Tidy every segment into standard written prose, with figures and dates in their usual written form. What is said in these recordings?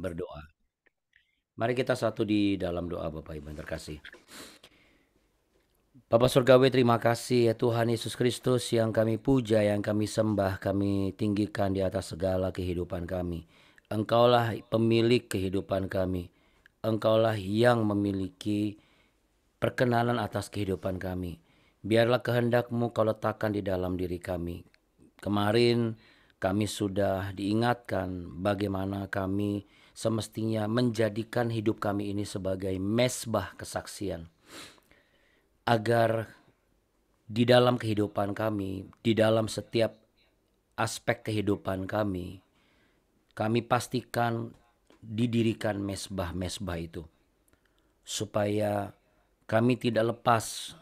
berdoa. Mari kita satu di dalam doa Bapak Ibu yang terkasih. Bapa Surgawi, terima kasih ya Tuhan Yesus Kristus yang kami puja, yang kami sembah, kami tinggikan di atas segala kehidupan kami. Engkaulah pemilik kehidupan kami. Engkaulah yang memiliki perkenanan atas kehidupan kami. Biarlah kehendak-Mu Kau letakkan di dalam diri kami. Kemarin kami sudah diingatkan bagaimana kami semestinya menjadikan hidup kami ini sebagai mezbah kesaksian. Agar di dalam kehidupan kami, di dalam setiap aspek kehidupan kami pastikan didirikan mezbah-mezbah itu. Supaya kami tidak lepas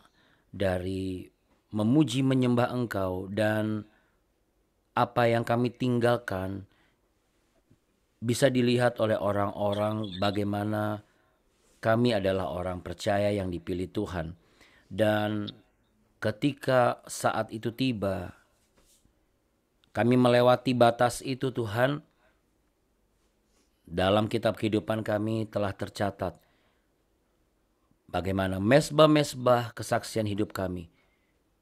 dari memuji menyembah Engkau, dan apa yang kami tinggalkan bisa dilihat oleh orang-orang bagaimana kami adalah orang percaya yang dipilih Tuhan. Dan ketika saat itu tiba, kami melewati batas itu Tuhan, dalam kitab kehidupan kami telah tercatat bagaimana mezbah-mezbah kesaksian hidup kami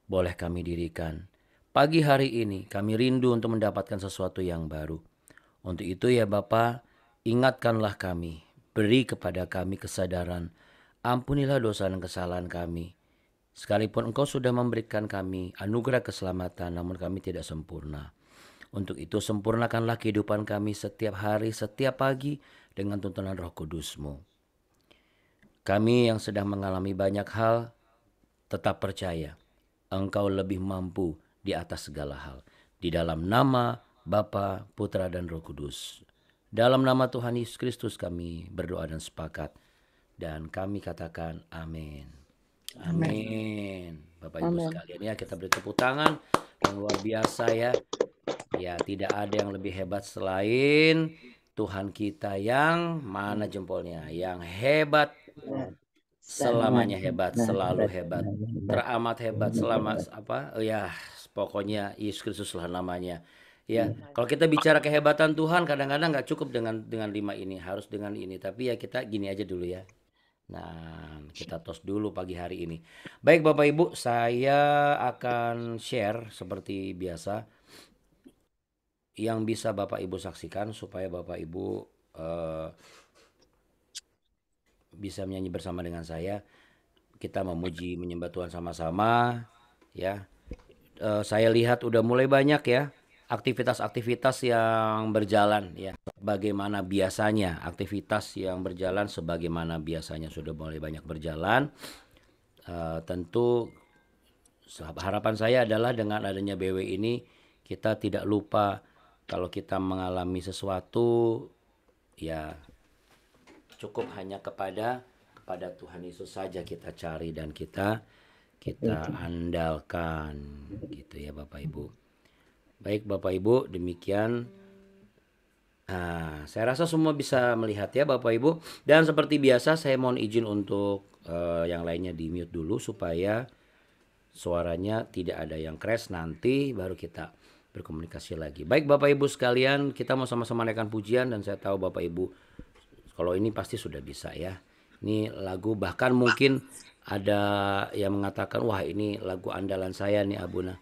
boleh kami dirikan. Pagi hari ini kami rindu untuk mendapatkan sesuatu yang baru. Untuk itu ya Bapa, ingatkanlah kami, beri kepada kami kesadaran, ampunilah dosa dan kesalahan kami. Sekalipun Engkau sudah memberikan kami anugerah keselamatan, namun kami tidak sempurna. Untuk itu sempurnakanlah kehidupan kami setiap hari, setiap pagi dengan tuntunan Roh Kudus-Mu. Kami yang sedang mengalami banyak hal, tetap percaya Engkau lebih mampu di atas segala hal. Di dalam nama Bapa, Putra, dan Roh Kudus. Dalam nama Tuhan Yesus Kristus kami berdoa dan sepakat. Dan kami katakan amin. Amin. Amin. Bapak Ibu Amin. sekalian ya, kita beri tepuk tangan yang luar biasa ya. Ya, tidak ada yang lebih hebat selain Tuhan kita yang mana jempolnya, yang hebat, selamanya hebat, selalu hebat, teramat hebat, selama apa? Oh ya, pokoknya Yesus Kristuslah namanya. Ya, kalau kita bicara kehebatan Tuhan, kadang-kadang nggak cukup dengan 5 ini, harus dengan ini. Tapi ya kita gini aja dulu ya. Nah, kita tos dulu pagi hari ini. Baik Bapak Ibu, saya akan share seperti biasa yang bisa Bapak Ibu saksikan supaya Bapak Ibu eh, bisa menyanyi bersama dengan saya. Kita memuji menyembah Tuhan sama-sama ya. Saya lihat udah mulai banyak ya aktivitas-aktivitas yang berjalan ya. Bagaimana biasanya aktivitas yang berjalan sebagaimana biasanya sudah mulai banyak berjalan. Tentu harapan saya adalah dengan adanya BW ini kita tidak lupa kalau kita mengalami sesuatu ya cukup hanya kepada Tuhan Yesus saja kita cari dan kita andalkan gitu ya Bapak Ibu. Baik Bapak Ibu, demikian. Nah, saya rasa semua bisa melihat ya Bapak Ibu. Dan seperti biasa saya mohon izin untuk yang lainnya di mute dulu supaya suaranya tidak ada yang crash, nanti baru kita berkomunikasi lagi. Baik Bapak Ibu sekalian, kita mau sama-sama naikkan pujian dan saya tahu Bapak Ibu kalau ini pasti sudah bisa ya. Ini lagu bahkan mungkin ada yang mengatakan wah ini lagu andalan saya nih Abuna.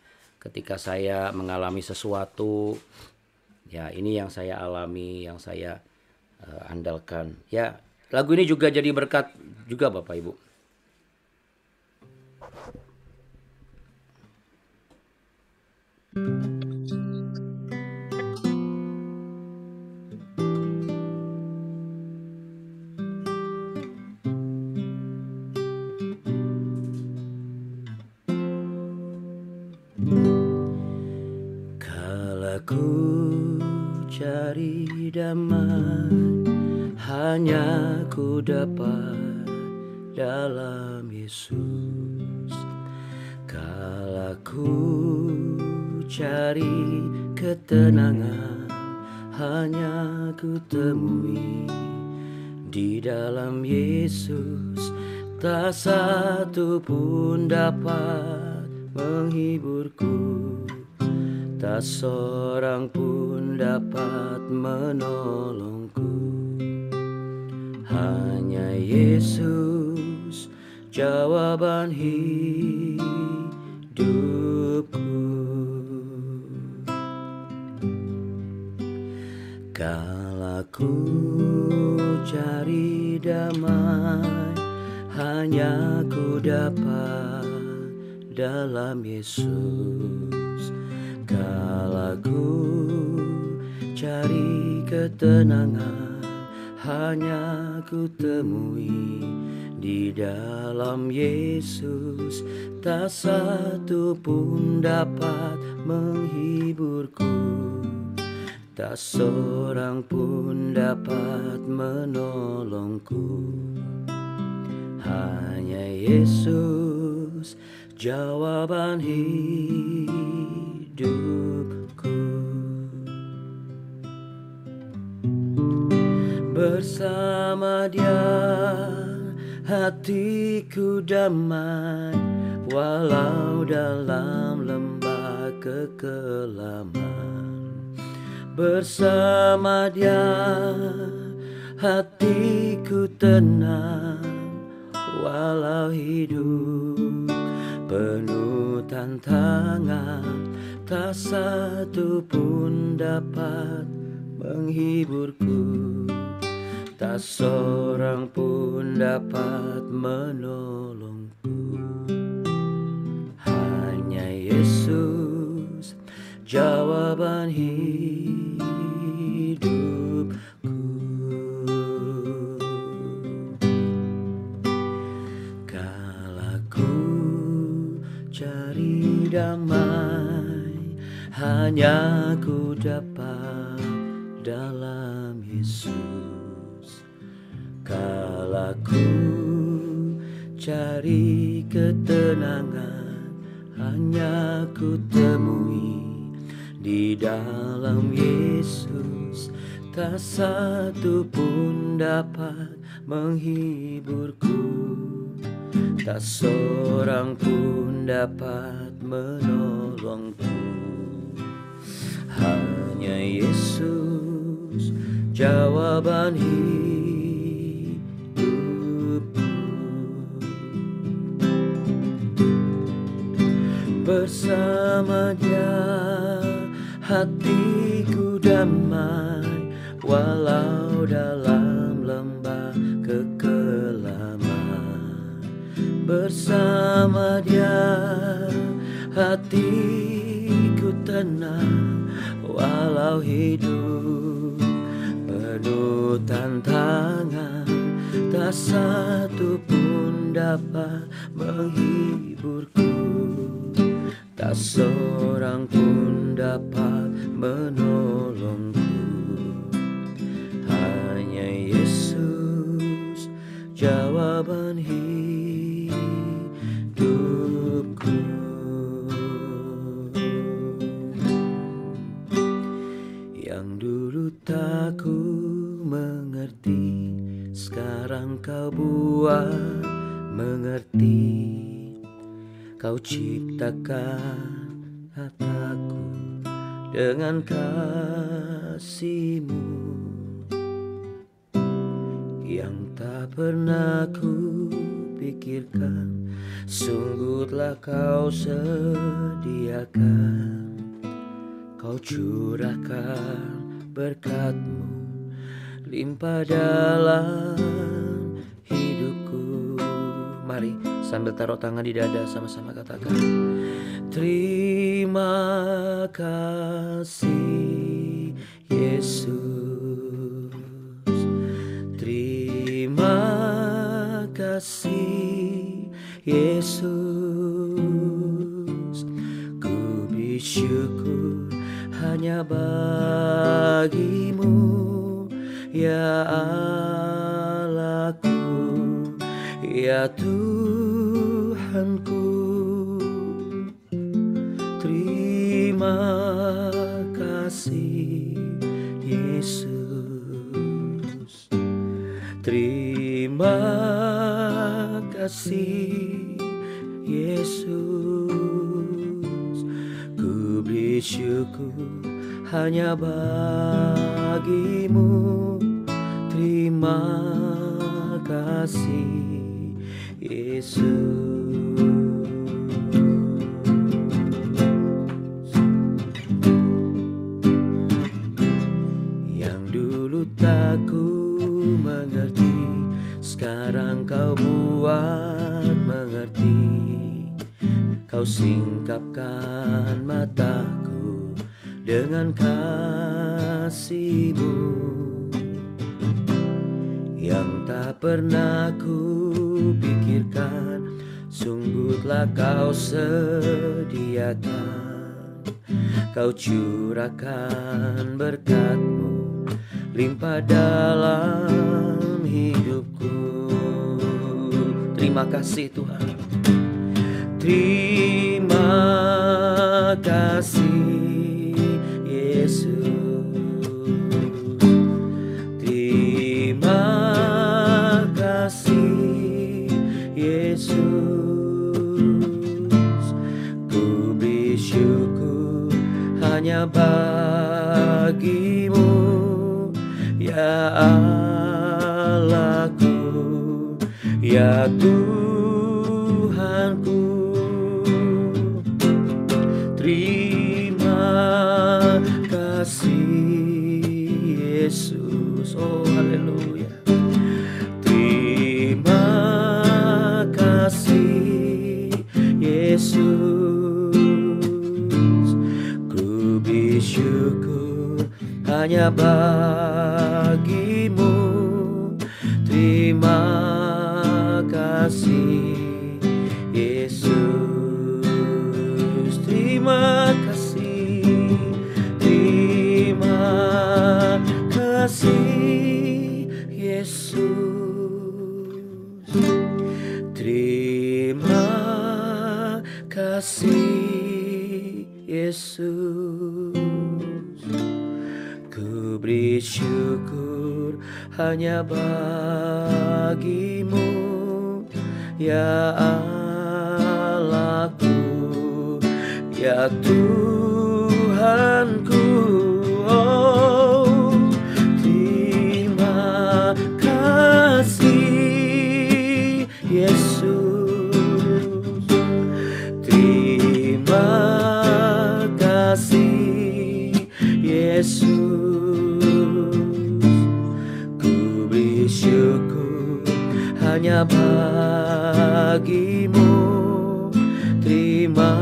Ketika saya mengalami sesuatu ya ini yang saya alami, yang saya andalkan. Ya, lagu ini juga jadi berkat juga Bapak Ibu. Kala ku cari damai, hanya ku dapat dalam Yesus. Kala ku cari ketenangan, hanya ku temui di dalam Yesus. Tak satu pun dapat menghiburku, tak seorang pun dapat menolongku. Hanya Yesus jawaban hidupku. Kala ku cari damai, hanya ku dapat dalam Yesus. Kala ku cari ketenangan, hanya ku temui di dalam Yesus. Tak satu pun dapat menghiburku, tak seorang pun dapat menolongku. Hanya Yesus jawaban hidupku. Bersama Dia hatiku damai, walau dalam lembah kekelaman. Bersama Dia hatiku tenang, walau hidup penuh tantangan. Tak satu pun dapat menghiburku, tak seorang pun dapat menolongku. Hanya Yesus jawaban hidupku. Kala ku cari damai, hanya ku dapat dalam Yesus. Kala ku cari ketenangan, hanya ku temui di dalam Yesus. Tak satu pun dapat menghiburku, tak seorang pun dapat menolongku. Hanya Yesus jawaban hidupku. Bersama Dia hatiku damai, walau dalam lembah kekelaman. Bersama Dia hatiku tenang, walau hidup penuh tantangan. Tak satu pun dapat menghiburku, tak seorang pun dapat menolongku. Hanya Yesus jawaban hidupku. Yang dulu tak ku mengerti, sekarang Kau buat mengerti. Kau ciptakan hatiku dengan kasih-Mu yang tak pernah ku pikirkan. Sungguh telah Kau sediakan, Kau curahkan berkat-Mu limpah dalam hidupku. Mari sambil taruh tangan di dada sama-sama katakan, terima kasih Yesus, terima kasih Yesus. Ku bersyukur hanya bagi-Mu ya Allahku, ya Tuhanku. Terima kasih Yesus, terima kasih Yesus. Ku bersyukur hanya bagi-Mu. Terima kasih Yesus. Yang dulu tak ku mengerti, sekarang kau buat mengerti. Kau singkapkan mataku dengan kasih-Mu yang tak pernah ku pikirkan. Sungguh telah Kau sediakan. Kau curahkan berkat-Mu limpah dalam hidupku. Terima kasih Tuhan. Terima kasih Yesus. Terima kasih Yesus. Ku beri syukur hanya bagi-Mu, ya Allahku, ya Tuhanku. Terima kasih Yesus. Oh haleluya. Terima kasih Yesus. Ku bersyukur hanya bagi-Mu. Terima kasih Yesus. Terima kasih, terima kasih Yesus. Terima kasih Yesus. Ku beri syukur hanya bagi-Mu, ya Allahku, ya Tuhanku. Oh, terima kasih Yesus. Terima kasih Yesus. Ku beri syukur hanya bagi-Mu. Terima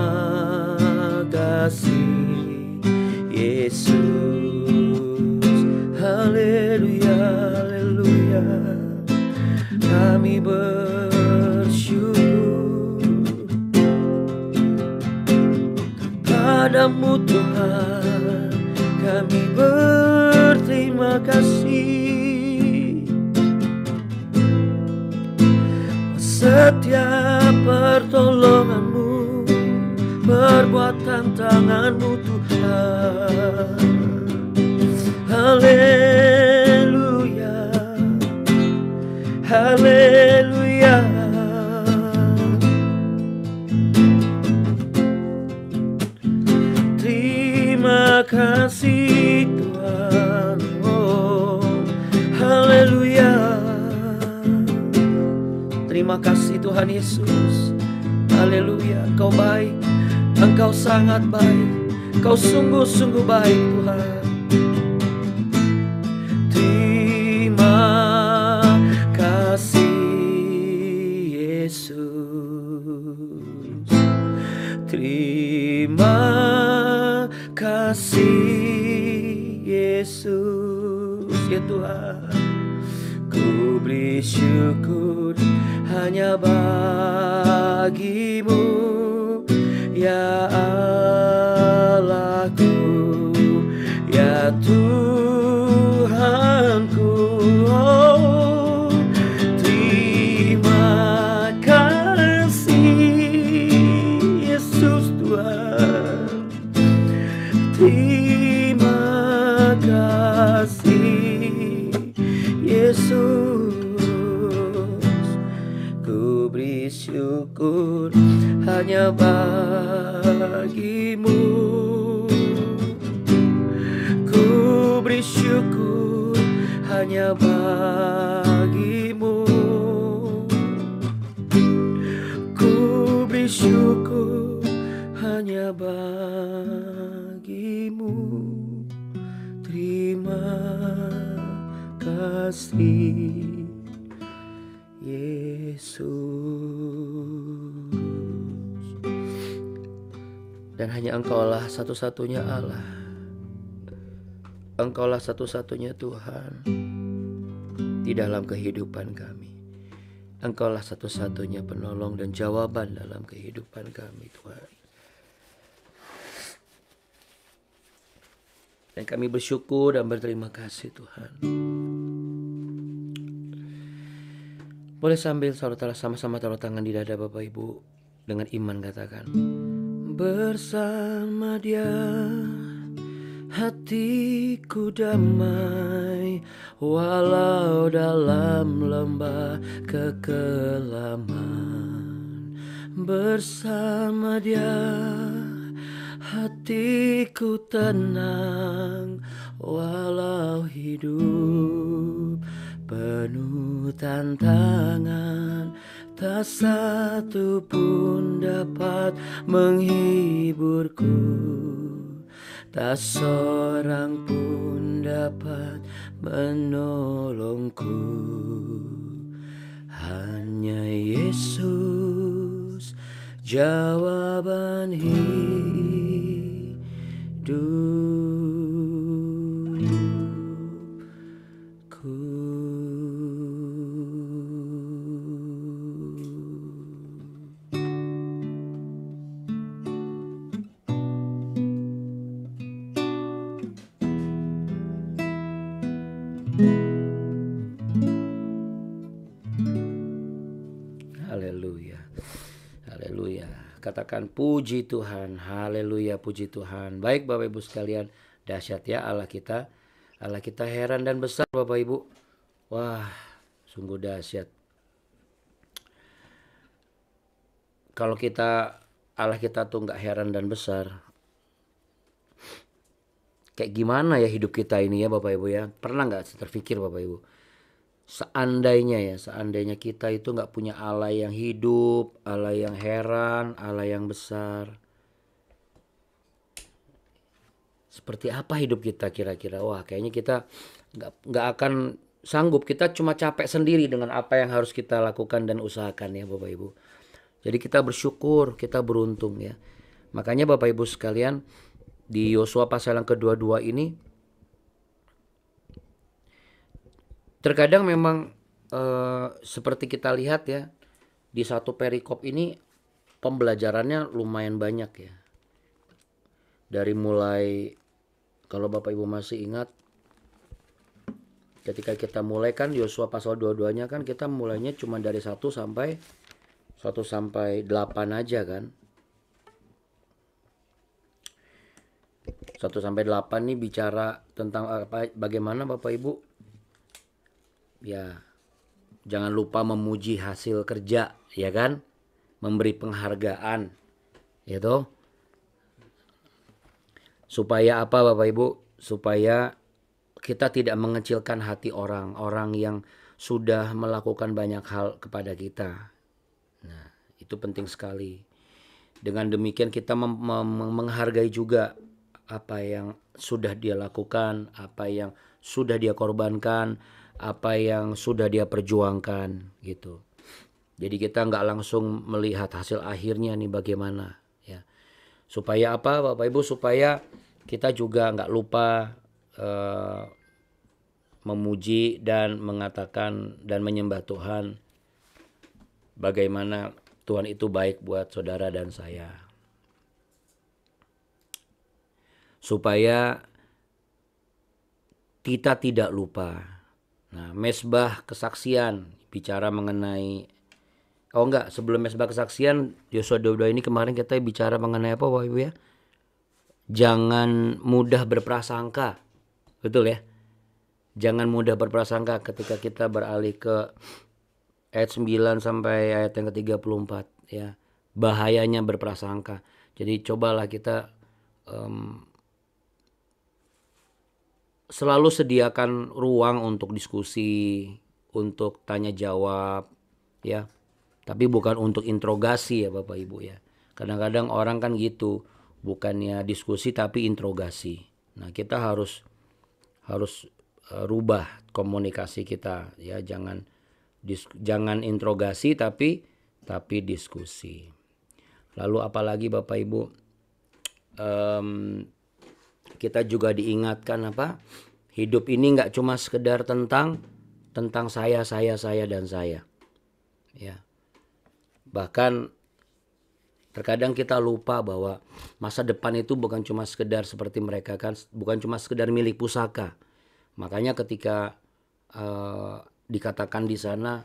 kasih Yesus. Haleluya, haleluya. Kami bersyukur padamu Tuhan. Kami berterima kasih setiap pertolongan-Mu, perbuatan tangan-Mu Tuhan. Haleluya, haleluya. Terima kasih Tuhan. Oh, haleluya. Terima kasih Tuhan Yesus. Haleluya. Engkau baik, Engkau sangat baik, Engkau sungguh-sungguh baik Tuhan. Terima kasih Yesus. Terima kasih Yesus, ya Tuhan. Ku beri syukur hanya bagi-Mu, ya Allahku, ya Tuhanku. Oh, terima kasih Yesus Tuhan. Terima kasih Yesus. Ku beri syukur hanya bagi-Mu. Ku beri syukur hanya bagi-Mu, bersyukur hanya bagimu. Terima kasih Yesus. Dan hanya Engkaulah satu-satunya Allah. Engkaulah satu-satunya Tuhan di dalam kehidupan kami. Engkaulah satu-satunya penolong dan jawaban dalam kehidupan kami, Tuhan. Dan kami bersyukur dan berterima kasih, Tuhan. Boleh sambil saudara sama-sama taruh tangan di dada Bapak Ibu, dengan iman katakan, bersama Dia hatiku damai, walau dalam lembah kekelaman. Bersama Dia hatiku tenang, walau hidup penuh tantangan. Tak satu pun dapat menghiburku, tak seorang pun dapat menolongku. Hanya Yesus jawaban hidupku. Haleluya, haleluya. Katakan puji Tuhan, haleluya, puji Tuhan. Baik Bapak Ibu sekalian, dahsyat ya Allah kita. Allah kita heran dan besar Bapak Ibu. Wah, sungguh dahsyat. Kalau Allah kita tuh gak heran dan besar, kayak gimana ya hidup kita ini ya Bapak Ibu ya. Pernah gak terpikir Bapak Ibu, seandainya kita itu gak punya Allah yang hidup, Allah yang heran, Allah yang besar, seperti apa hidup kita kira-kira? Wah, kayaknya kita gak akan sanggup. Kita cuma capek sendiri dengan apa yang harus kita lakukan dan usahakan ya Bapak Ibu. Jadi kita bersyukur, kita beruntung ya. Makanya Bapak Ibu sekalian, di Yosua pasal yang kedua-dua ini, terkadang memang seperti kita lihat ya, di satu perikop ini pembelajarannya lumayan banyak ya. Dari mulai, kalau Bapak Ibu masih ingat, ketika kita mulai kan Yosua pasal 22-nya kan kita mulainya cuma dari 1 sampai 8 aja kan. 1 sampai 8 nih bicara tentang apa, bagaimana Bapak Ibu ya, jangan lupa memuji hasil kerja ya kan, memberi penghargaan gitu. Supaya apa Bapak Ibu? Supaya kita tidak mengecilkan hati orang yang sudah melakukan banyak hal kepada kita. Nah, itu penting sekali. Dengan demikian kita menghargai juga apa yang sudah dia lakukan, apa yang sudah dia korbankan, apa yang sudah dia perjuangkan gitu. Jadi kita nggak langsung melihat hasil akhirnya nih bagaimana ya. Supaya apa Bapak Ibu? Supaya kita juga nggak lupa memuji dan mengatakan dan menyembah Tuhan, bagaimana Tuhan itu baik buat saudara dan saya. Supaya kita tidak lupa. Nah, mesbah kesaksian bicara mengenai, sebelum mesbah kesaksian Yosua 22 ini kemarin kita bicara mengenai apa Bapak Ibu ya? Jangan mudah berprasangka. Betul ya? Jangan mudah berprasangka ketika kita beralih ke ayat 9 sampai ayat yang ke-34 ya. Bahayanya berprasangka. Jadi cobalah kita selalu sediakan ruang untuk diskusi, untuk tanya jawab ya. Tapi bukan untuk interogasi ya Bapak Ibu ya. Kadang-kadang orang kan gitu, bukannya diskusi tapi interogasi. Nah, kita harus harus rubah komunikasi kita ya, jangan interogasi tapi diskusi. Lalu apalagi Bapak Ibu, kita juga diingatkan hidup ini nggak cuma sekedar tentang saya dan saya ya. Bahkan terkadang kita lupa bahwa masa depan itu bukan cuma sekedar seperti mereka kan, bukan cuma sekedar milik pusaka. Makanya ketika dikatakan di sana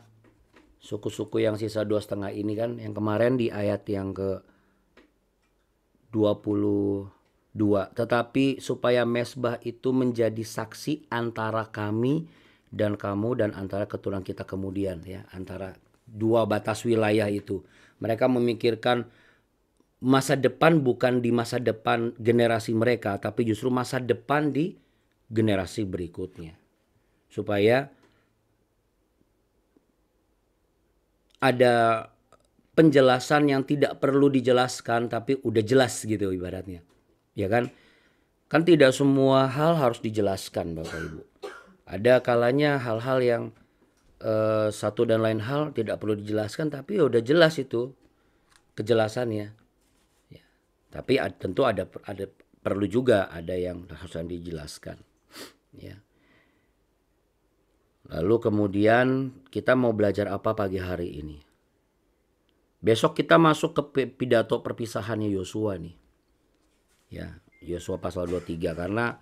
suku-suku yang sisa 2,5 ini kan, yang kemarin di ayat yang ke 22, tetapi supaya mezbah itu menjadi saksi antara kami dan kamu dan antara keturunan kita kemudian ya, antara dua batas wilayah itu. Mereka memikirkan masa depan bukan di masa depan generasi mereka, tapi justru masa depan di generasi berikutnya. Supaya ada penjelasan yang tidak perlu dijelaskan tapi udah jelas gitu ibaratnya. Ya kan? Kan tidak semua hal harus dijelaskan Bapak Ibu. Ada kalanya hal-hal yang satu dan lain hal tidak perlu dijelaskan tapi udah jelas itu kejelasannya. Ya. Tapi tentu ada perlu juga ada yang harus dijelaskan. Ya. Lalu kemudian kita mau belajar apa pagi hari ini? Besok kita masuk ke pidato perpisahannya Yosua nih. Ya, Yosua pasal 23 karena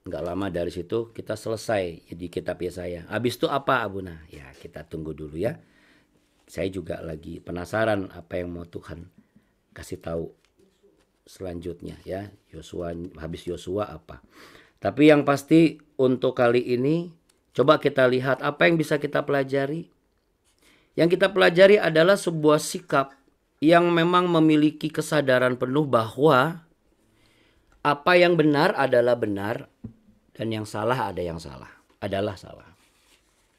nggak lama dari situ kita selesai di kitab Yesaya. Habis itu apa Abuna? Ya kita tunggu dulu ya. Saya juga lagi penasaran apa yang mau Tuhan kasih tahu selanjutnya ya. Yosua, habis Yosua apa? Tapi yang pasti untuk kali ini coba kita lihat apa yang bisa kita pelajari. Yang kita pelajari adalah sebuah sikap yang memang memiliki kesadaran penuh bahwa apa yang benar adalah benar dan yang salah adalah salah.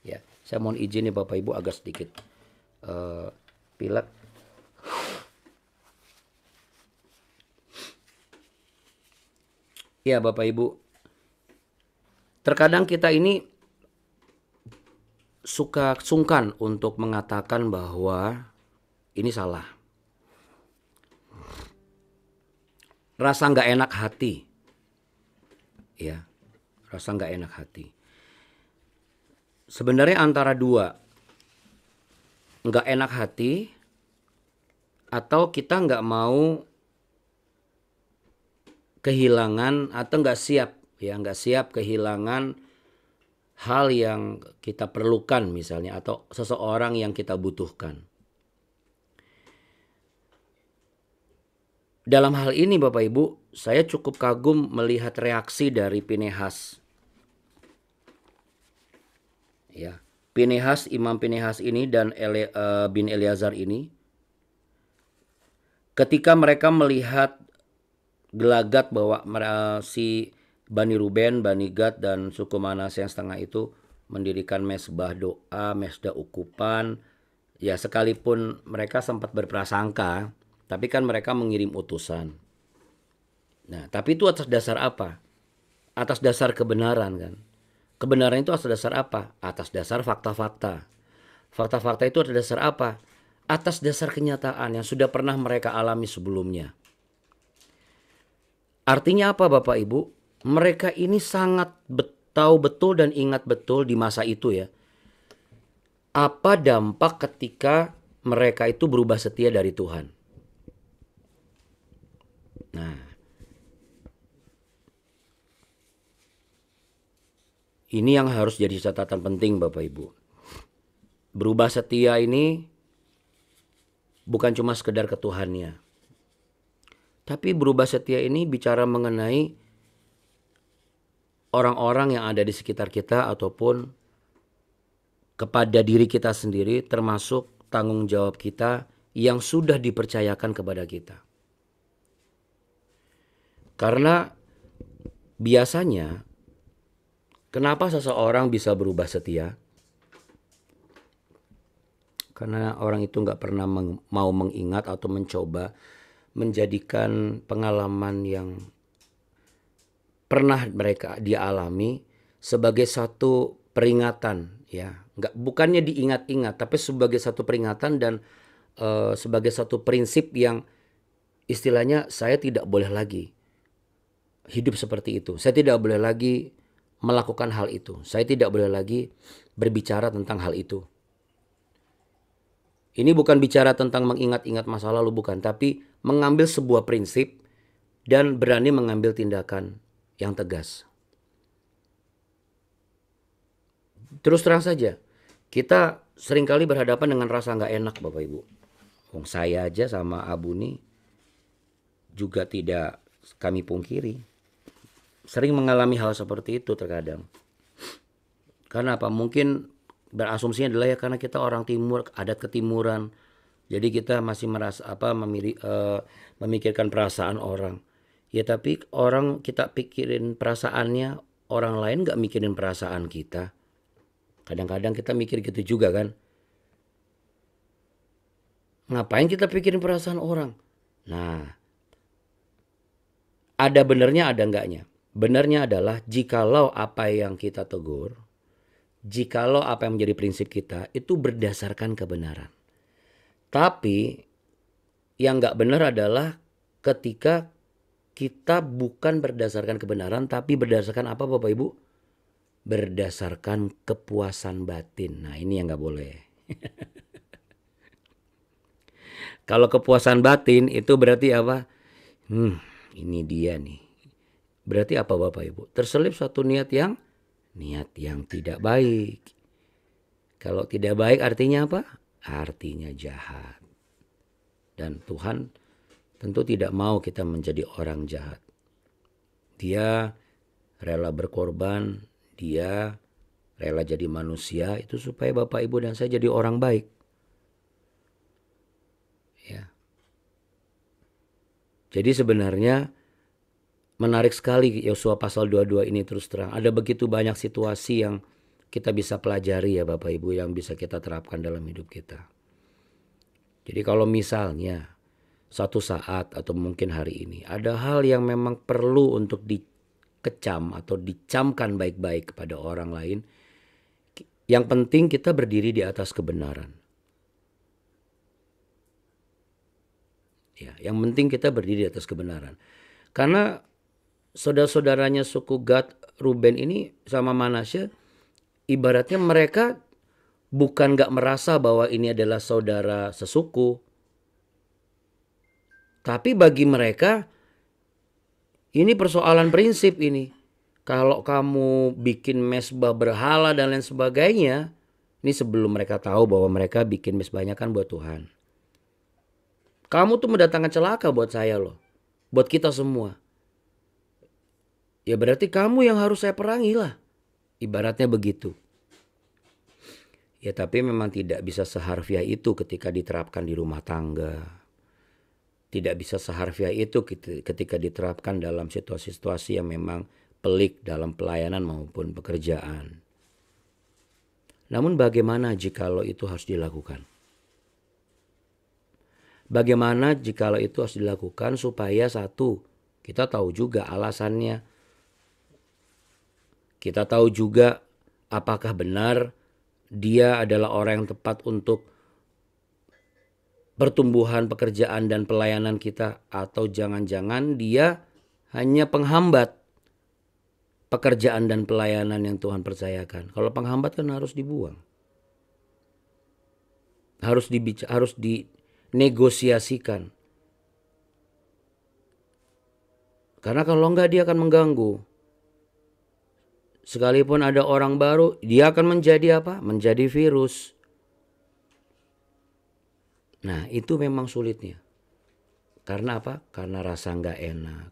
Ya, saya mohon izin nih Bapak Ibu agak sedikit pilek. Ya Bapak Ibu, terkadang kita ini suka sungkan untuk mengatakan bahwa ini salah. Rasa nggak enak hati. Ya, rasa nggak enak hati. Sebenarnya antara dua. Nggak enak hati atau kita nggak mau kehilangan atau nggak siap kehilangan hal yang kita perlukan misalnya atau seseorang yang kita butuhkan. Dalam hal ini Bapak Ibu, saya cukup kagum melihat reaksi dari Pinehas. Ya, Imam Pinehas ini dan bin Eleazar ini ketika mereka melihat gelagat bahwa si Bani Ruben, Bani Gad, dan suku Manasye yang setengah itu mendirikan mezbah doa, mezbah ukupan. Ya sekalipun mereka sempat berprasangka, tapi kan mereka mengirim utusan. Nah, tapi itu atas dasar apa? Atas dasar kebenaran kan. Kebenaran itu atas dasar apa? Atas dasar fakta-fakta. Fakta-fakta itu atas dasar apa? Atas dasar kenyataan yang sudah pernah mereka alami sebelumnya. Artinya apa Bapak Ibu? Mereka ini sangat tahu betul dan ingat betul di masa itu ya. Apa dampak ketika mereka itu berubah setia dari Tuhan. Nah, ini yang harus jadi catatan penting Bapak Ibu. Berubah setia ini bukan cuma sekedar ke Tuhannya. Tapi berubah setia ini bicara mengenai orang-orang yang ada di sekitar kita ataupun kepada diri kita sendiri, termasuk tanggung jawab kita yang sudah dipercayakan kepada kita. Karena biasanya kenapa seseorang bisa berubah setia? Karena orang itu nggak pernah mau mengingat atau mencoba menjadikan pengalaman yang pernah mereka dia alami sebagai satu peringatan, ya. Bukannya diingat-ingat, tapi sebagai satu peringatan dan sebagai satu prinsip yang istilahnya saya tidak boleh lagi hidup seperti itu. Saya tidak boleh lagi melakukan hal itu. Saya tidak boleh lagi berbicara tentang hal itu. Ini bukan bicara tentang mengingat-ingat masa lalu, bukan, tapi mengambil sebuah prinsip dan berani mengambil tindakan yang tegas. Terus terang saja, kita seringkali berhadapan dengan rasa nggak enak, Bapak Ibu. Saya aja sama Abu nih juga tidak kami pungkiri sering mengalami hal seperti itu terkadang. Karena apa? Mungkin berasumsinya adalah ya karena kita orang timur, adat ketimuran. Jadi kita masih merasa memikirkan perasaan orang. Ya tapi orang kita pikirin perasaannya, orang lain nggak mikirin perasaan kita. Kadang-kadang kita mikir gitu juga kan. Ngapain kita pikirin perasaan orang? Nah, ada benernya ada enggaknya. Benernya adalah jikalau apa yang kita tegur, jikalau apa yang menjadi prinsip kita itu berdasarkan kebenaran. Tapi yang enggak benar adalah ketika kita bukan berdasarkan kebenaran tapi berdasarkan apa Bapak Ibu? Berdasarkan kepuasan batin. Nah ini yang enggak boleh. Kalau kepuasan batin itu berarti apa? Ini dia nih. Berarti apa Bapak Ibu? Terselip suatu niat yang tidak baik. Kalau tidak baik artinya apa? Artinya jahat. Dan Tuhan tentu tidak mau kita menjadi orang jahat. Dia rela berkorban, dia rela jadi manusia itu supaya Bapak Ibu dan saya jadi orang baik. Ya. Jadi sebenarnya menarik sekali Yosua pasal 22 ini terus terang. Ada begitu banyak situasi yang kita bisa pelajari ya Bapak Ibu yang bisa kita terapkan dalam hidup kita. Jadi kalau misalnya satu saat atau mungkin hari ini ada hal yang memang perlu untuk dikecam atau dicamkan baik-baik kepada orang lain. Yang penting kita berdiri di atas kebenaran. Ya, yang penting kita berdiri di atas kebenaran. Karena saudara-saudaranya suku Gad, Ruben ini sama Manasye, ibaratnya mereka bukan gak merasa bahwa ini adalah saudara sesuku. Tapi bagi mereka ini persoalan prinsip ini. Kalau kamu bikin mesbah berhala dan lain sebagainya, ini sebelum mereka tahu bahwa mereka bikin mesbahnya kan buat Tuhan. Kamu tuh mendatangkan celaka buat saya loh, buat kita semua. Ya berarti kamu yang harus saya perangi lah. Ibaratnya begitu. Ya tapi memang tidak bisa seharfiah itu ketika diterapkan di rumah tangga. Tidak bisa seharfiah itu ketika diterapkan dalam situasi-situasi yang memang pelik dalam pelayanan maupun pekerjaan. Namun bagaimana jikalau itu harus dilakukan? Bagaimana jikalau itu harus dilakukan supaya satu, kita tahu juga alasannya. Kita tahu juga apakah benar dia adalah orang yang tepat untuk pertumbuhan pekerjaan dan pelayanan kita, atau jangan-jangan dia hanya penghambat pekerjaan dan pelayanan yang Tuhan percayakan. Kalau penghambat kan harus dibuang. Harus dinegosiasikan. Karena kalau enggak dia akan mengganggu. Sekalipun ada orang baru, dia akan menjadi apa? Menjadi virus. Nah itu memang sulitnya. Karena apa? Karena rasa nggak enak.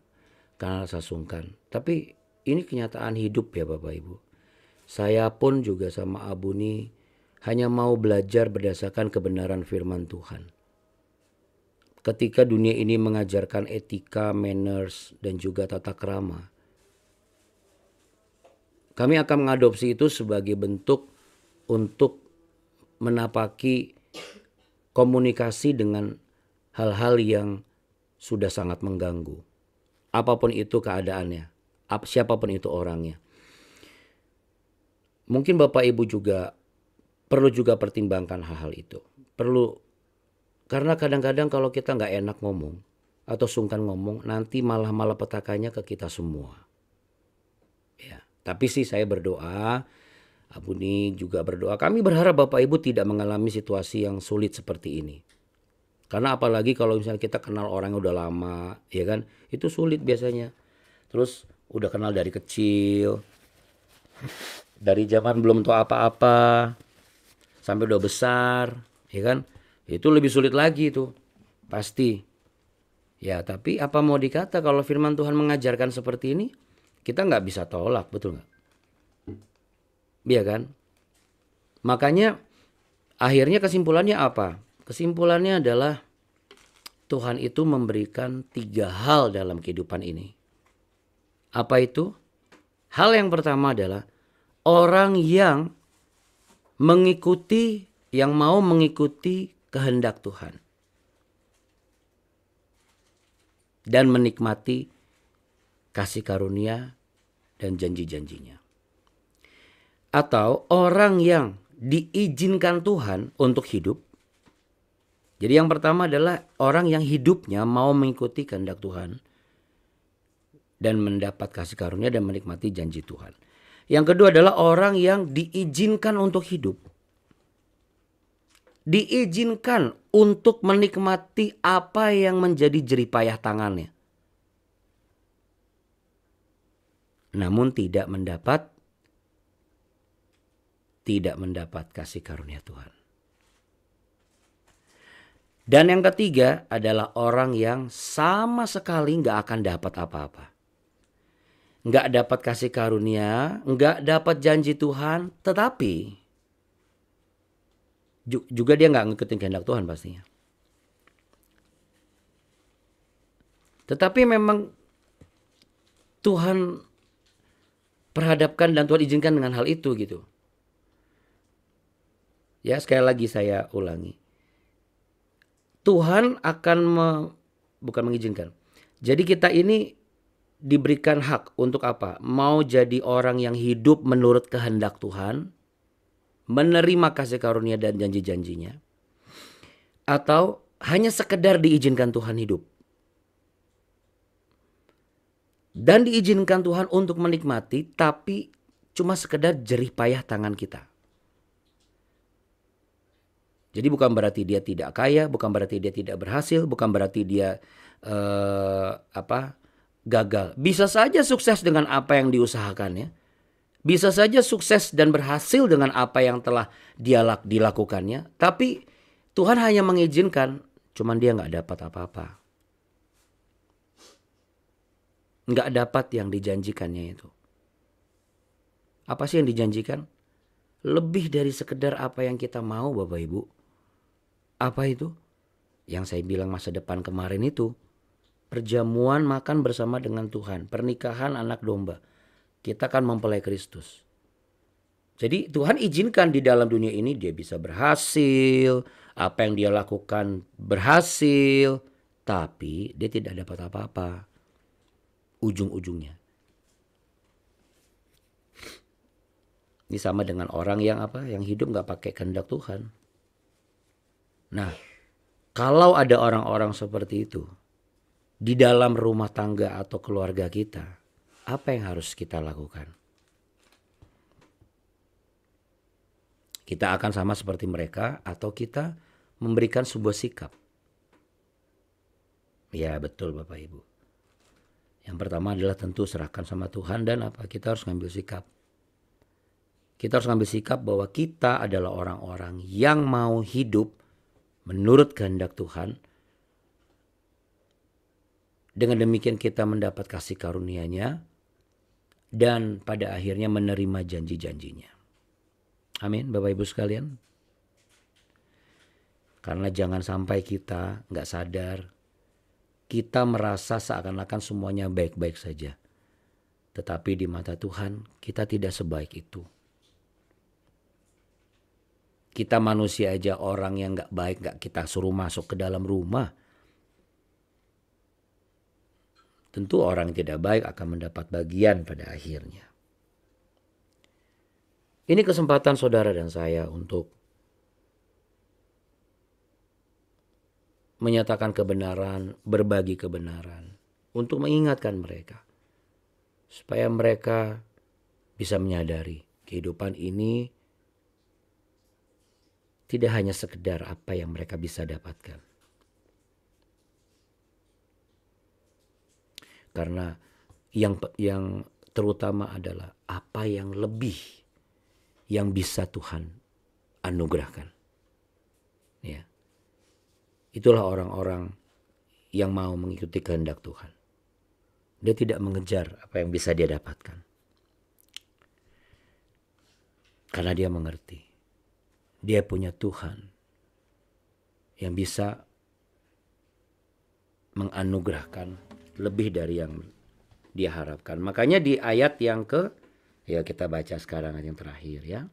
Karena rasa sungkan. Tapi ini kenyataan hidup ya Bapak Ibu. Saya pun juga sama Abu nih hanya mau belajar berdasarkan kebenaran firman Tuhan. Ketika dunia ini mengajarkan etika, manners, dan juga tata krama, kami akan mengadopsi itu sebagai bentuk untuk menapaki komunikasi dengan hal-hal yang sudah sangat mengganggu. Apapun itu keadaannya, siapapun itu orangnya. Mungkin Bapak Ibu juga perlu juga pertimbangkan hal-hal itu. Perlu, karena kadang-kadang kalau kita nggak enak ngomong atau sungkan ngomong, nanti malah malapetakannya ke kita semua. Ya, tapi sih saya berdoa, Abu Nik juga berdoa. Kami berharap Bapak Ibu tidak mengalami situasi yang sulit seperti ini. Karena apalagi kalau misalnya kita kenal orang yang udah lama, ya kan, itu sulit biasanya. Terus udah kenal dari kecil, dari zaman belum tahu apa-apa, sampai udah besar, ya kan, itu lebih sulit lagi itu, pasti. Ya, tapi apa mau dikata kalau firman Tuhan mengajarkan seperti ini, kita nggak bisa tolak, betul nggak? Iya kan? Makanya akhirnya kesimpulannya apa? Kesimpulannya adalah Tuhan itu memberikan 3 hal dalam kehidupan ini. Apa itu? Hal yang pertama adalah orang yang mau mengikuti kehendak Tuhan dan menikmati kasih karunia dan janji-janjinya. Atau orang yang diizinkan Tuhan untuk hidup. Jadi yang pertama adalah orang yang hidupnya mau mengikuti kehendak Tuhan dan mendapat kasih karunia dan menikmati janji Tuhan. Yang kedua adalah orang yang diizinkan untuk hidup. Diizinkan untuk menikmati apa yang menjadi jeripayah tangannya. Namun tidak mendapat kasih karunia Tuhan. Dan yang ketiga adalah orang yang sama sekali nggak akan dapat apa-apa. Nggak dapat kasih karunia, nggak dapat janji Tuhan, tetapi juga dia nggak ngikutin kehendak Tuhan pastinya. Tetapi memang Tuhan perhadapkan dan Tuhan izinkan dengan hal itu gitu. Ya, sekali lagi saya ulangi. Tuhan akan bukan mengizinkan. Jadi kita ini diberikan hak untuk apa? Mau jadi orang yang hidup menurut kehendak Tuhan, menerima kasih karunia dan janji-janjinya, atau hanya sekedar diizinkan Tuhan hidup. Dan diizinkan Tuhan untuk menikmati, tapi cuma sekedar jerih payah tangan kita. Jadi bukan berarti dia tidak kaya, bukan berarti dia tidak berhasil, bukan berarti dia gagal. Bisa saja sukses dengan apa yang diusahakannya. Bisa saja sukses dan berhasil dengan apa yang telah dilakukannya. Tapi Tuhan hanya mengizinkan, cuman dia nggak dapat apa-apa. Nggak dapat yang dijanjikannya itu. Apa sih yang dijanjikan? Lebih dari sekedar apa yang kita mau, Bapak Ibu. Apa itu? Yang saya bilang masa depan kemarin itu. Perjamuan makan bersama dengan Tuhan. Pernikahan anak domba. Kita kan mempelai Kristus. Jadi Tuhan izinkan di dalam dunia ini dia bisa berhasil. Apa yang dia lakukan berhasil. Tapi dia tidak dapat apa-apa. Ujung-ujungnya. Ini sama dengan orang yang yang hidup gak pakai kehendak Tuhan. Nah, kalau ada orang-orang seperti itu di dalam rumah tangga atau keluarga kita, apa yang harus kita lakukan? Kita akan sama seperti mereka atau kita memberikan sebuah sikap? Ya betul Bapak Ibu. Yang pertama adalah tentu serahkan sama Tuhan dan kita harus ngambil sikap. Kita harus ngambil sikap bahwa kita adalah orang-orang yang mau hidup menurut kehendak Tuhan. Dengan demikian kita mendapat kasih karunia-Nya dan pada akhirnya menerima janji-janjinya. Amin Bapak Ibu sekalian. Karena jangan sampai kita gak sadar, kita merasa seakan-akan semuanya baik-baik saja. Tetapi di mata Tuhan kita tidak sebaik itu. Kita manusia aja, orang yang gak baik gak kita suruh masuk ke dalam rumah. Tentu orang yang tidak baik akan mendapat bagian pada akhirnya. Ini kesempatan saudara dan saya untuk menyatakan kebenaran, berbagi kebenaran, untuk mengingatkan mereka, supaya mereka bisa menyadari kehidupan ini tidak hanya sekedar apa yang mereka bisa dapatkan. Karena yang terutama adalah apa yang lebih yang bisa Tuhan anugerahkan. Ya. Itulah orang-orang yang mau mengikuti kehendak Tuhan. Dia tidak mengejar apa yang bisa dia dapatkan. Karena dia mengerti. Dia punya Tuhan yang bisa menganugerahkan lebih dari yang dia harapkan. Makanya di ayat yang kita baca sekarang yang terakhir ya.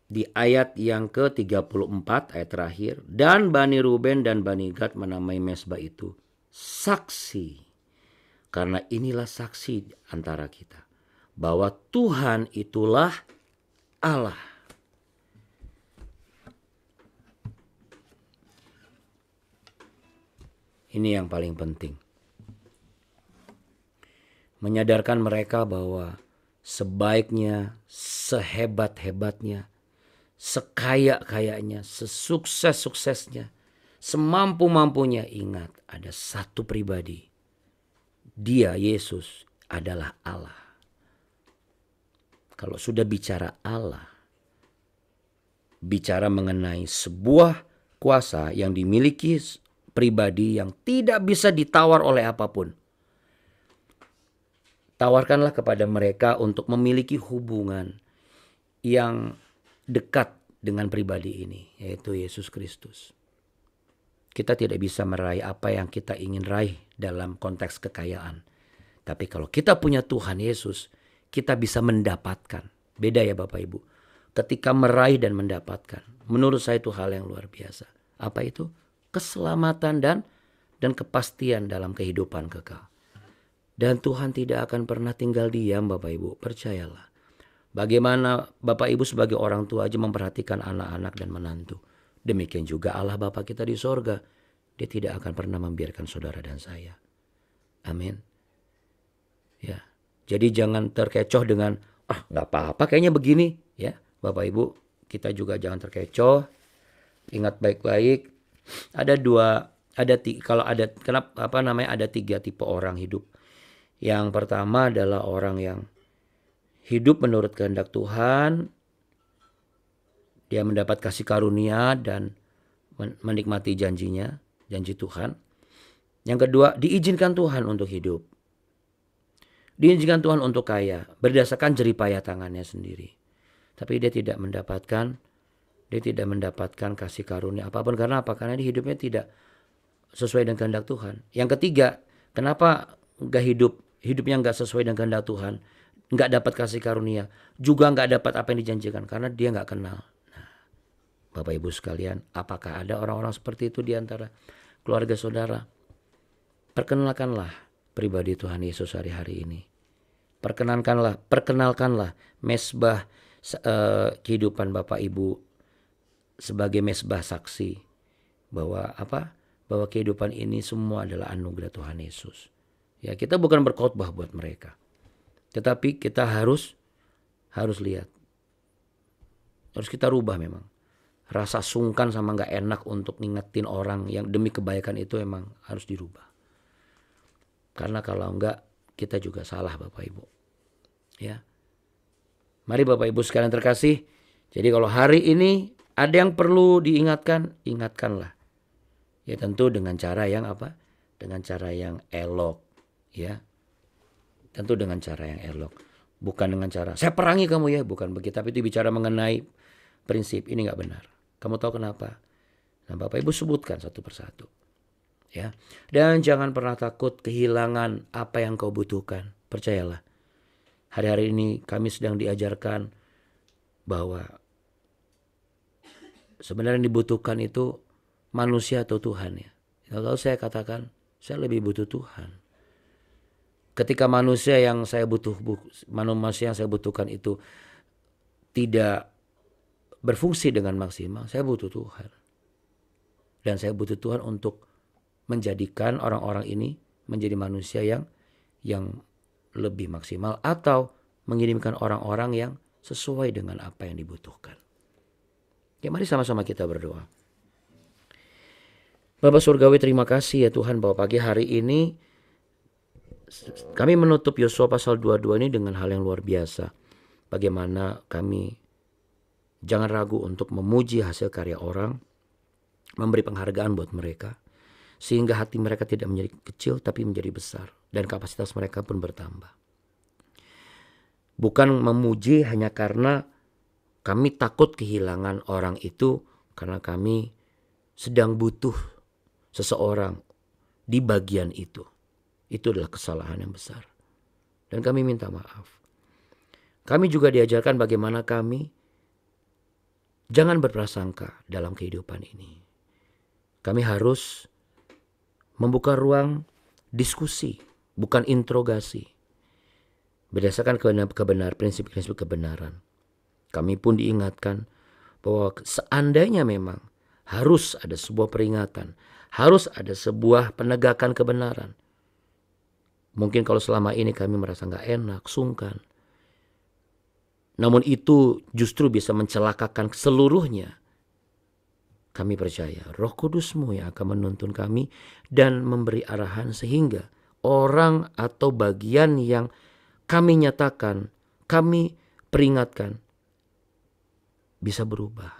Di ayat yang ke-34 ayat terakhir. Dan Bani Ruben dan Bani Gad menamai mezbah itu saksi. Karena inilah saksi antara kita. Bahwa Tuhan itulah Allah. Ini yang paling penting. Menyadarkan mereka bahwa sebaiknya, sehebat-hebatnya, sekaya-kayanya, sesukses-suksesnya, semampu-mampunya, ingat ada satu pribadi. Dia, Yesus, adalah Allah. Kalau sudah bicara Allah, bicara mengenai sebuah kuasa yang dimiliki pribadi yang tidak bisa ditawar oleh apapun. Tawarkanlah kepada mereka untuk memiliki hubungan yang dekat dengan pribadi ini, yaitu Yesus Kristus. Kita tidak bisa meraih apa yang kita ingin raih dalam konteks kekayaan. Tapi kalau kita punya Tuhan Yesus, kita bisa mendapatkan. Beda ya Bapak Ibu. Ketika meraih dan mendapatkan, menurut saya itu hal yang luar biasa. Apa itu? Keselamatan dan kepastian dalam kehidupan kekal. Dan Tuhan tidak akan pernah tinggal diam Bapak Ibu, percayalah. Bagaimana Bapak Ibu sebagai orang tua aja memperhatikan anak-anak dan menantu. Demikian juga Allah Bapa kita di sorga. Dia tidak akan pernah membiarkan saudara dan saya. Amin. Ya, jadi jangan terkecoh dengan nggak apa-apa kayaknya begini. Ya, Bapak Ibu, kita juga jangan terkecoh. Ingat baik-baik. Ada tiga tipe orang hidup. Yang pertama adalah orang yang hidup menurut kehendak Tuhan. Dia mendapat kasih karunia dan menikmati janjinya, janji Tuhan. Yang kedua, diizinkan Tuhan untuk hidup. Diizinkan Tuhan untuk kaya berdasarkan jeripaya tangannya sendiri. Tapi dia tidak mendapatkan kasih karunia apapun. Karena apa? Karena dia hidupnya tidak sesuai dengan kehendak Tuhan. Yang ketiga, kenapa hidupnya nggak sesuai dengan kehendak Tuhan? Nggak dapat kasih karunia, juga nggak dapat apa yang dijanjikan karena dia nggak kenal. Nah, Bapak Ibu sekalian, apakah ada orang-orang seperti itu di antara keluarga saudara? Perkenalkanlah pribadi Tuhan Yesus hari-hari ini. Perkenalkanlah mezbah kehidupan Bapak Ibu sebagai mezbah saksi bahwa bahwa kehidupan ini semua adalah anugerah Tuhan Yesus. Ya, kita bukan berkhotbah buat mereka. Tetapi kita harus lihat. Harus kita rubah memang. Rasa sungkan sama gak enak untuk ngingetin orang yang demi kebaikan itu emang harus dirubah. Karena kalau enggak, kita juga salah Bapak Ibu. Ya. Mari Bapak Ibu sekalian terkasih. Jadi kalau hari ini ada yang perlu diingatkan, ingatkanlah. Ya tentu dengan cara yang Dengan cara yang elok. Ya. Tentu dengan cara yang elok. Bukan dengan cara, saya perangi kamu ya. Bukan begitu. Tapi itu bicara mengenai prinsip. Ini gak benar. Kamu tahu kenapa? Nah Bapak Ibu sebutkan satu persatu. Ya. Dan jangan pernah takut kehilangan apa yang kau butuhkan. Percayalah. Hari-hari ini kami sedang diajarkan bahwa sebenarnya yang dibutuhkan itu manusia atau Tuhan ya. Kalau saya katakan saya lebih butuh Tuhan. Ketika manusia yang saya butuhkan itu tidak berfungsi dengan maksimal, saya butuh Tuhan. Dan saya butuh Tuhan untuk menjadikan orang-orang ini menjadi manusia yang lebih maksimal atau mengirimkan orang-orang yang sesuai dengan apa yang dibutuhkan. Ya, mari sama-sama kita berdoa. Bapa Surgawi, terima kasih ya Tuhan bahwa pagi hari ini kami menutup Yosua pasal 22 ini dengan hal yang luar biasa. Bagaimana kami jangan ragu untuk memuji hasil karya orang, memberi penghargaan buat mereka, sehingga hati mereka tidak menjadi kecil tapi menjadi besar, dan kapasitas mereka pun bertambah. Bukan memuji hanya karena kami takut kehilangan orang itu, karena kami sedang butuh seseorang di bagian itu. Itu adalah kesalahan yang besar. Dan kami minta maaf. Kami juga diajarkan bagaimana kami jangan berprasangka dalam kehidupan ini. Kami harus membuka ruang diskusi, bukan interogasi. Berdasarkan prinsip-prinsip kebenaran. Kami pun diingatkan bahwa seandainya memang harus ada sebuah peringatan, harus ada sebuah penegakan kebenaran. Mungkin kalau selama ini kami merasa gak enak, sungkan. Namun itu justru bisa mencelakakan seluruhnya. Kami percaya Roh Kudus-Mu yang akan menuntun kami dan memberi arahan sehingga orang atau bagian yang kami nyatakan, kami peringatkan bisa berubah.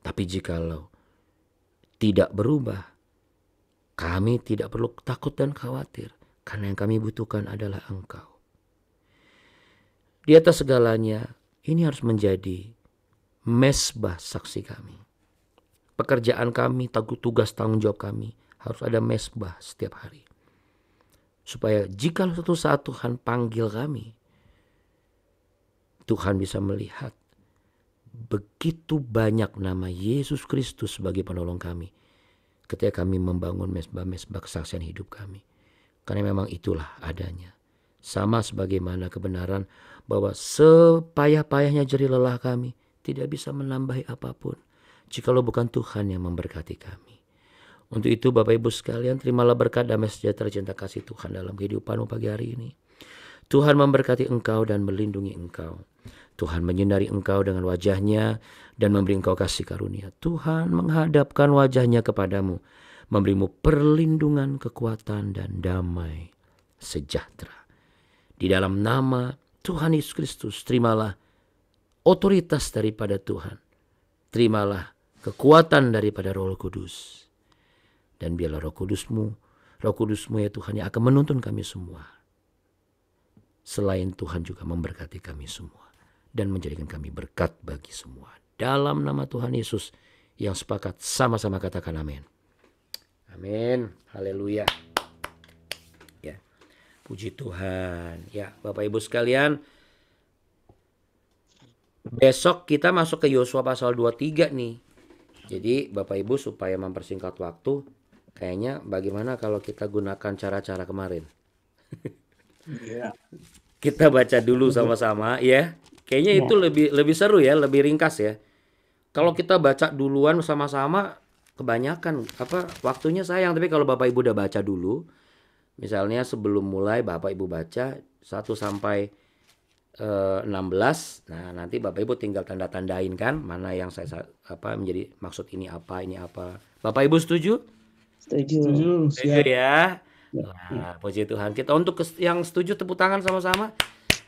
Tapi jikalau tidak berubah, kami tidak perlu takut dan khawatir. Karena yang kami butuhkan adalah Engkau. Di atas segalanya, ini harus menjadi mesbah saksi kami. Pekerjaan kami, tugas tanggung jawab kami, harus ada mesbah setiap hari. Supaya jika suatu saat Tuhan panggil kami, Tuhan bisa melihat begitu banyak nama Yesus Kristus sebagai penolong kami. Ketika kami membangun mesbah-mesbah kesaksian hidup kami. Karena memang itulah adanya. Sama sebagaimana kebenaran bahwa sepayah-payahnya jerih lelah kami tidak bisa menambahi apapun jikalau bukan Tuhan yang memberkati kami. Untuk itu Bapak Ibu sekalian, terimalah berkat damai sejahtera cinta kasih Tuhan dalam kehidupanmu pagi hari ini. Tuhan memberkati engkau dan melindungi engkau. Tuhan menyinari engkau dengan wajahnya dan memberi engkau kasih karunia. Tuhan menghadapkan wajahnya kepadamu, memberimu perlindungan, kekuatan, dan damai sejahtera. Di dalam nama Tuhan Yesus Kristus, terimalah otoritas daripada Tuhan. Terimalah kekuatan daripada Roh Kudus. Dan biarlah Roh Kudus-Mu ya Tuhan yang akan menuntun kami semua. Selain Tuhan juga memberkati kami semua. Dan menjadikan kami berkat bagi semua. Dalam nama Tuhan Yesus yang sepakat sama-sama katakan amin. Amin. Haleluya. Ya. Puji Tuhan. Ya, Bapak Ibu sekalian, besok kita masuk ke Yosua pasal 23 nih. Jadi Bapak Ibu supaya mempersingkat waktu, kayaknya bagaimana kalau kita gunakan cara-cara kemarin? Iya. Kita baca dulu sama-sama ya. Kayaknya itu lebih seru ya, lebih ringkas ya. Kalau kita baca duluan sama-sama kebanyakan waktunya sayang. Tapi kalau Bapak Ibu udah baca dulu, misalnya sebelum mulai Bapak Ibu baca 1 sampai 16. Nah, nanti Bapak Ibu tinggal tanda-tandain kan mana yang saya menjadi maksud ini apa. Bapak Ibu setuju? Setuju. Setuju ya. Nah, puji Tuhan. Kita untuk yang setuju tepuk tangan sama-sama.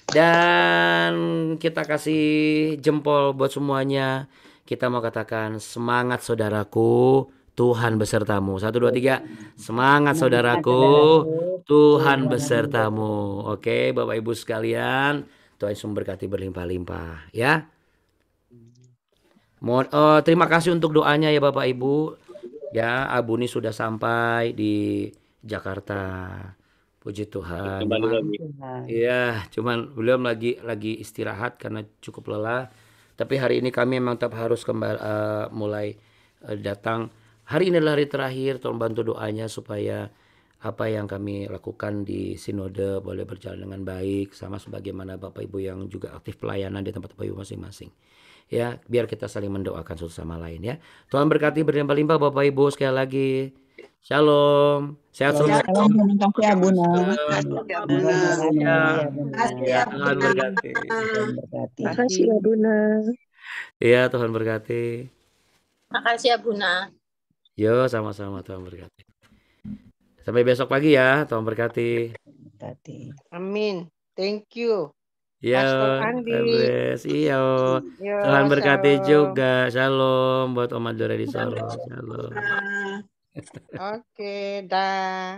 Dan kita kasih jempol buat semuanya. Kita mau katakan semangat saudaraku, Tuhan besertamu. 1, 2, 3. Semangat saudaraku, Tuhan besertamu. Oke, Bapak Ibu sekalian, Tuhan Yesus memberkati berlimpah-limpah ya. Terima kasih untuk doanya ya Bapak Ibu. Ya, Abuni sudah sampai di Jakarta. Puji Tuhan. Iya, cuman belum lagi istirahat karena cukup lelah. Tapi hari ini kami memang tetap harus mulai datang. Hari ini adalah hari terakhir, tolong bantu doanya supaya apa yang kami lakukan di sinode boleh berjalan dengan baik, sama sebagaimana Bapak Ibu yang juga aktif pelayanan di tempat Bapak Ibu masing-masing. Ya, biar kita saling mendoakan satu sama lain ya. Tuhan berkati berlimpah-limpah Bapak Ibu sekali lagi. Shalom. Sehat semua. Shalom, terima kasih Abuna. Ya, Tuhan berkati. Tuhan berkati. Makasih ya Buna. Iya, Tuhan berkati. Makasih ya Buna. Yo, sama-sama, Tuhan berkati. Sampai besok pagi ya, Tuhan berkati. Amin. Thank you. Yo, Pastor Andi. God bless. Iya, Yo, Tuhan berkati shalom. juga. Shalom buat Om Adore di Solo. Shalom. Oke, dah.